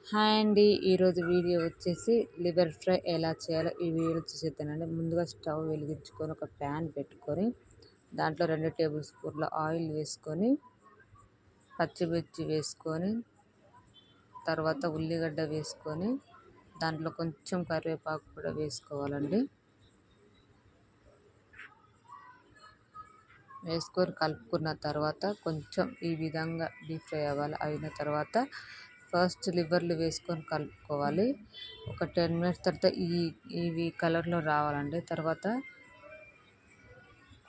Hi అండి. ఈరోజు video వచ్చేసి లివర్ ఫ్రై ఎలా చేయాలో ఈ వీడియో చూసేద్దానండి. ముందుగా స్టవ్ వెలిగించుకొని ఒక ప్యాన్ పెట్టుకొని దాంట్లో 2 టేబుల్ స్పూన్ల ఆయిల్ వేసుకొని పచ్చిమిర్చి వేసుకొని తర్వాత ఉల్లిగడ్డ వేసుకొని దాంట్లో కొంచెం కరివేపాకు కూడా వేసుకోవాలండి. వేసుకొని కలుపుకున్న తర్వాత కొంచెం ఈ విధంగా డీప్ ఫ్రై అవ్వాలి. అయిన తర్వాత ఫస్ట్ లివర్లు వేసుకొని కలుపుకోవాలి. ఒక 10 మినిట్స్ తర్వాత ఇవి కలర్లో రావాలండి. తర్వాత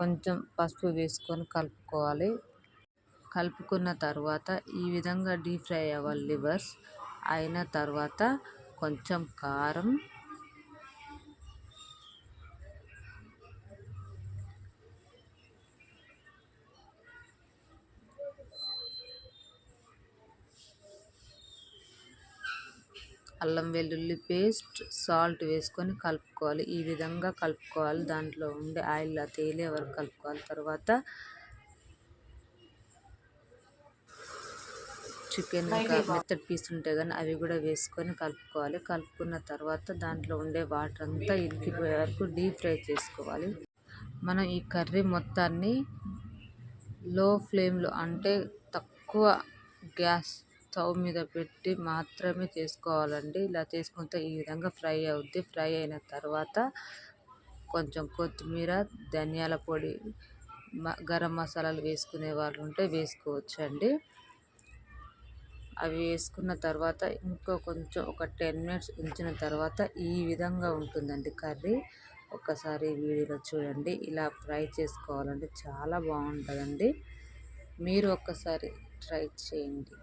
కొంచెం పసుపు వేసుకొని కలుపుకోవాలి. కలుపుకున్న తర్వాత ఈ విధంగా డీప్ ఫ్రై అవ్వాలి లివర్స్. అయిన తర్వాత కొంచెం కారం, అల్లం వెల్లుల్లి పేస్ట్, సాల్ట్ వేసుకొని కలుపుకోవాలి. ఈ విధంగా కలుపుకోవాలి. దాంట్లో ఉండే ఆయిల్ తేలే వరకు కలుపుకోవాలి. తర్వాత చికెన్ ఇంకా మెత్తటి పీస్ ఉంటాయి కానీ అవి కూడా వేసుకొని కలుపుకోవాలి. కలుపుకున్న తర్వాత దాంట్లో ఉండే వాటర్ అంతా ఇంకిపోయే వరకు డీప్ ఫ్రై చేసుకోవాలి. మనం ఈ కర్రీ మొత్తాన్ని లో ఫ్లేమ్లో అంటే తక్కువ గ్యాస్ స్టవ్ మీద పెట్టి మాత్రమే చేసుకోవాలండి. ఇలా చేసుకుంటే ఈ విధంగా ఫ్రై అవుద్ది. ఫ్రై అయిన తర్వాత కొంచెం కొత్తిమీర, ధనియాల పొడి, గరం మసాలాలు వేసుకునే వాళ్ళు ఉంటే వేసుకోవచ్చు అండి. అవి వేసుకున్న తర్వాత కొంచెం ఒక 10 మినిట్స్ ఉంచిన తర్వాత ఈ విధంగా ఉంటుందండి కర్రీ. ఒక్కసారి వీడియోలో చూడండి. ఇలా ఫ్రై చేసుకోవాలంటే చాలా బాగుంటుందండి. మీరు ఒక్కసారి ట్రై చేయండి.